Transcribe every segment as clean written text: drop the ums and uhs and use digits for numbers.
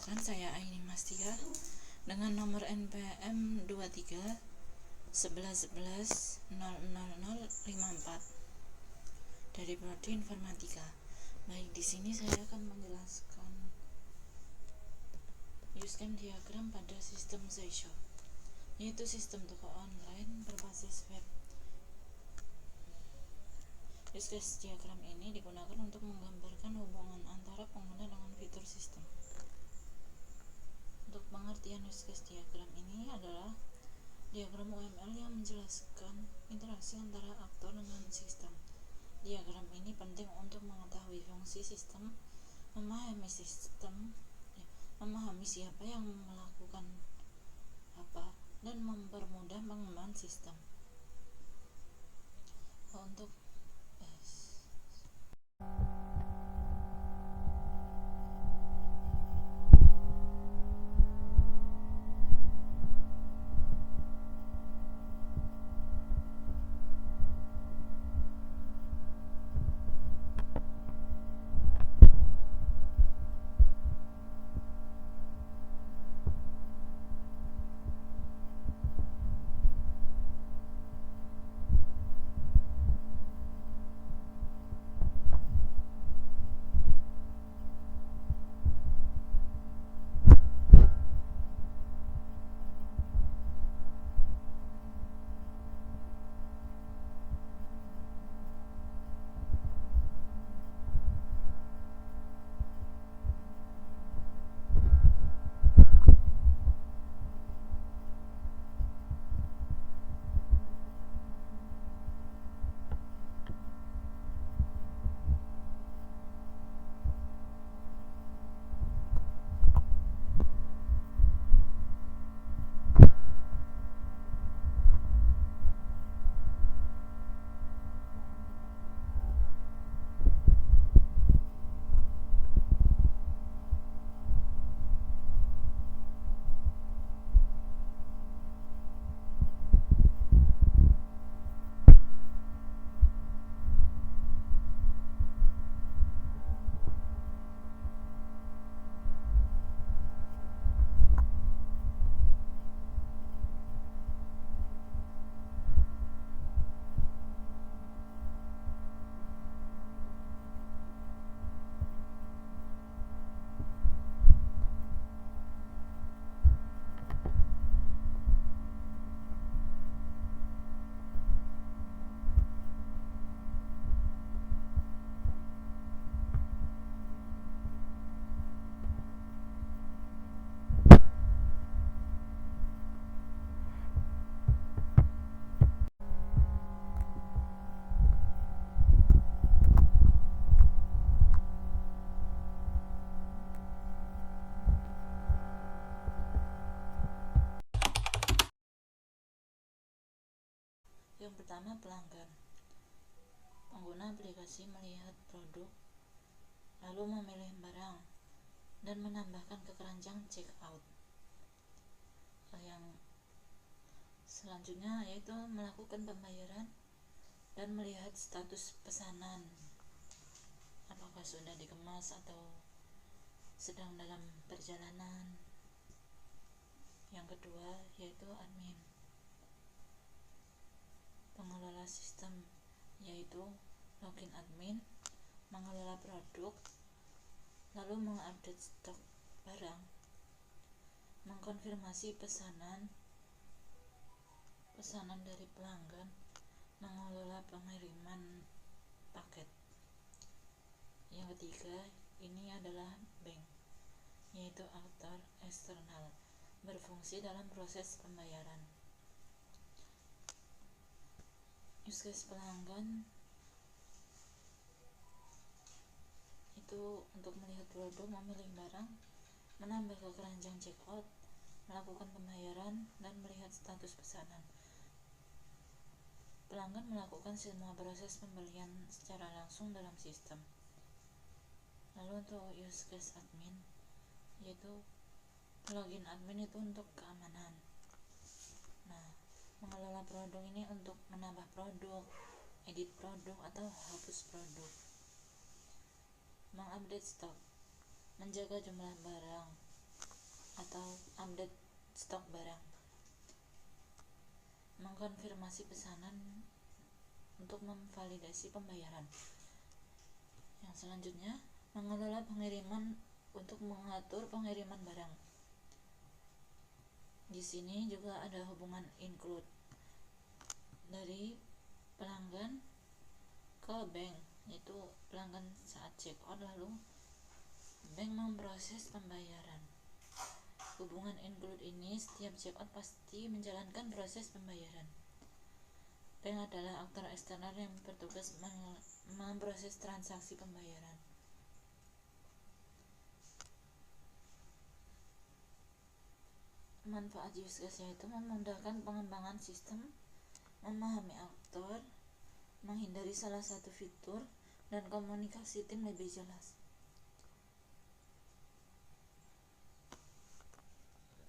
Perkenalkan, saya Aini Mastia dengan nomor NPM 23 11 11 00054 dari Prodi Informatika. Baik, di sini saya akan menjelaskan use case diagram pada sistem Zshop, yaitu sistem toko online berbasis web. Use case diagram ini digunakan untuk menggambarkan hubungan antara pengguna dengan fitur sistem. Untuk pengertian use case diagram ini adalah diagram UML yang menjelaskan interaksi antara aktor dengan sistem. Diagram ini penting untuk mengetahui fungsi sistem, memahami siapa yang melakukan apa, dan mempermudah pengembangan sistem. Untuk yang pertama, pelanggan. Pengguna aplikasi melihat produk, lalu memilih barang, dan menambahkan ke keranjang checkout. Yang selanjutnya yaitu melakukan pembayaran dan melihat status pesanan, apakah sudah dikemas atau sedang dalam perjalanan. Yang kedua yaitu admin, pengelola sistem, yaitu login admin, mengelola produk, lalu mengupdate stok barang, mengkonfirmasi pesanan dari pelanggan, mengelola pengiriman paket. Yang ketiga ini adalah bank, yaitu aktor eksternal, berfungsi dalam proses pembayaran. Use case pelanggan itu untuk melihat produk, memilih barang, menambah ke keranjang checkout, melakukan pembayaran, dan melihat status pesanan. Pelanggan melakukan semua proses pembelian secara langsung dalam sistem. Lalu untuk use case admin, yaitu login admin itu untuk keamanan. Mengelola produk ini untuk menambah produk, edit produk, atau hapus produk. Mengupdate stok, menjaga jumlah barang, atau update stok barang, mengkonfirmasi pesanan untuk memvalidasi pembayaran. Yang selanjutnya, mengelola pengiriman untuk mengatur pengiriman barang. Di sini juga ada hubungan include dari pelanggan ke bank, yaitu pelanggan saat check out lalu bank memproses pembayaran. Hubungan include ini setiap check out pasti menjalankan proses pembayaran. Bank adalah aktor eksternal yang bertugas memproses transaksi pembayaran. Manfaat use case yaitu memudahkan pengembangan sistem, memahami aktor, menghindari salah satu fitur, dan komunikasi tim lebih jelas.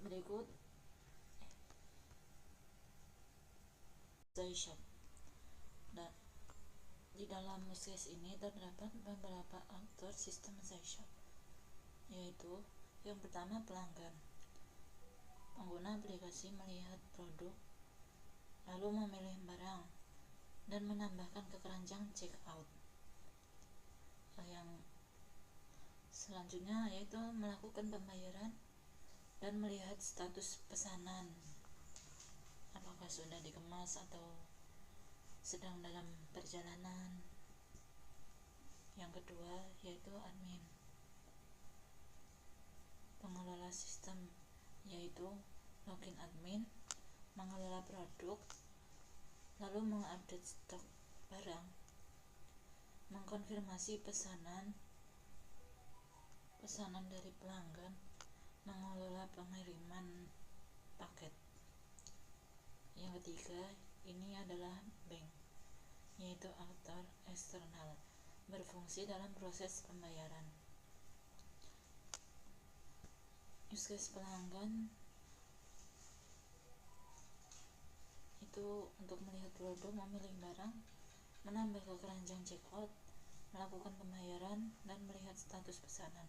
Berikut Zai-shop. Dan di dalam use case ini terdapat beberapa aktor sistem Zai-shop, yaitu yang pertama pelanggan. Pengguna aplikasi melihat produk, lalu memilih barang, dan menambahkan ke keranjang checkout. Yang selanjutnya yaitu melakukan pembayaran dan melihat status pesanan, apakah sudah dikemas atau sedang dalam perjalanan. Yang kedua yaitu admin, pengelola sistem, yaitu login admin, mengelola produk, lalu mengupdate stok barang, mengkonfirmasi pesanan dari pelanggan, mengelola pengiriman paket. Yang ketiga ini adalah bank, yaitu aktor eksternal berfungsi dalam proses pembayaran. Use case pelanggan itu untuk melihat produk, memilih barang, menambah ke keranjang checkout, melakukan pembayaran, dan melihat status pesanan.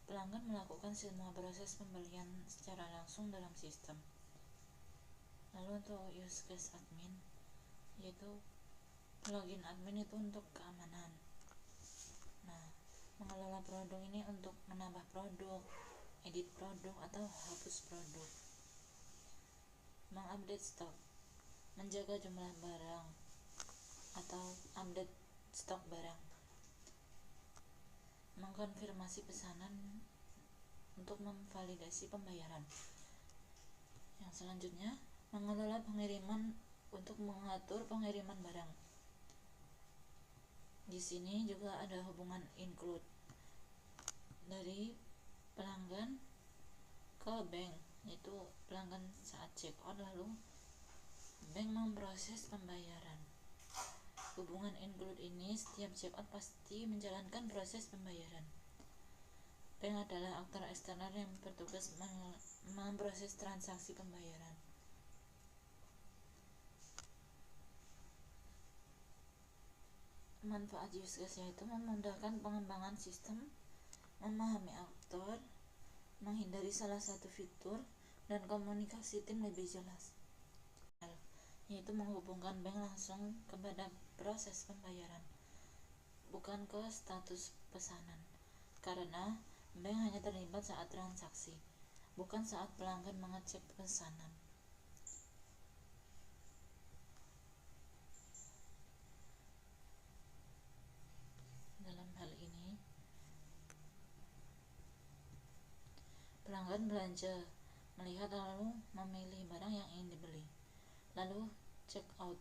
Pelanggan melakukan semua proses pembelian secara langsung dalam sistem. Lalu untuk use case admin, yaitu login admin itu untuk keamanan. Nah, mengelola produk ini untuk menambah produk, edit produk, atau hapus produk. Mengupdate stok, menjaga jumlah barang atau update stok barang. Mengkonfirmasi pesanan untuk memvalidasi pembayaran. Yang selanjutnya, mengelola pengiriman untuk mengatur pengiriman barang. Di sini juga ada hubungan include dari pelanggan ke bank, yaitu pelanggan saat check out lalu bank memproses pembayaran. Hubungan include ini setiap check out pasti menjalankan proses pembayaran. Bank adalah aktor eksternal yang bertugas memproses transaksi pembayaran. Manfaat use case yaitu memudahkan pengembangan sistem, memahami aktor, menghindari salah satu fitur, dan komunikasi tim lebih jelas, yaitu menghubungkan bank langsung kepada proses pembayaran, bukan ke status pesanan, karena bank hanya terlibat saat transaksi, bukan saat pelanggan mengecek pesanan. Dalam hal ini, pelanggan belanja, melihat lalu memilih barang yang ingin dibeli, lalu check out.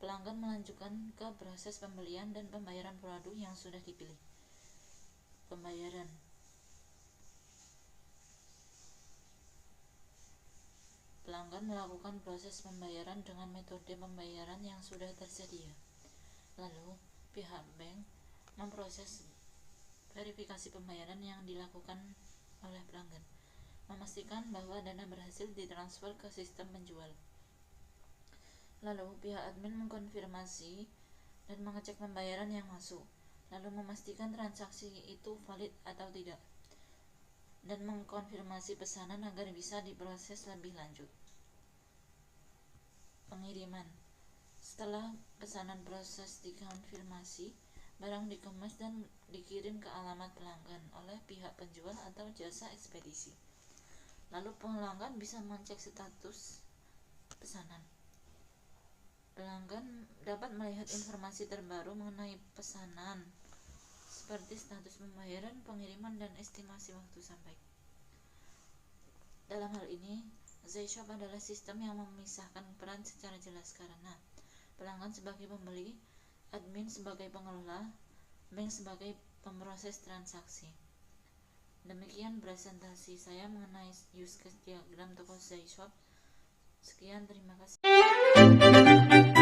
Pelanggan melanjutkan ke proses pembelian dan pembayaran produk yang sudah dipilih. Pembayaran, pelanggan melakukan proses pembayaran dengan metode pembayaran yang sudah tersedia. Lalu pihak bank memproses verifikasi pembayaran yang dilakukan oleh pelanggan, memastikan bahwa dana berhasil ditransfer ke sistem penjual. Lalu pihak admin mengkonfirmasi dan mengecek pembayaran yang masuk, lalu memastikan transaksi itu valid atau tidak. dan mengkonfirmasi pesanan agar bisa diproses lebih lanjut. Pengiriman. Setelah pesanan proses dikonfirmasi, barang dikemas dan dikirim ke alamat pelanggan oleh pihak penjual atau jasa ekspedisi. Lalu pelanggan bisa mengecek status pesanan. Pelanggan dapat melihat informasi terbaru mengenai pesanan, seperti status pembayaran, pengiriman, dan estimasi waktu sampai. Dalam hal ini, Z-Shop adalah sistem yang memisahkan peran secara jelas karena pelanggan sebagai pembeli, admin sebagai pengelola, bank sebagai pemproses transaksi. Demikian presentasi saya mengenai use case diagram toko Z-Shop. Sekian, terima kasih.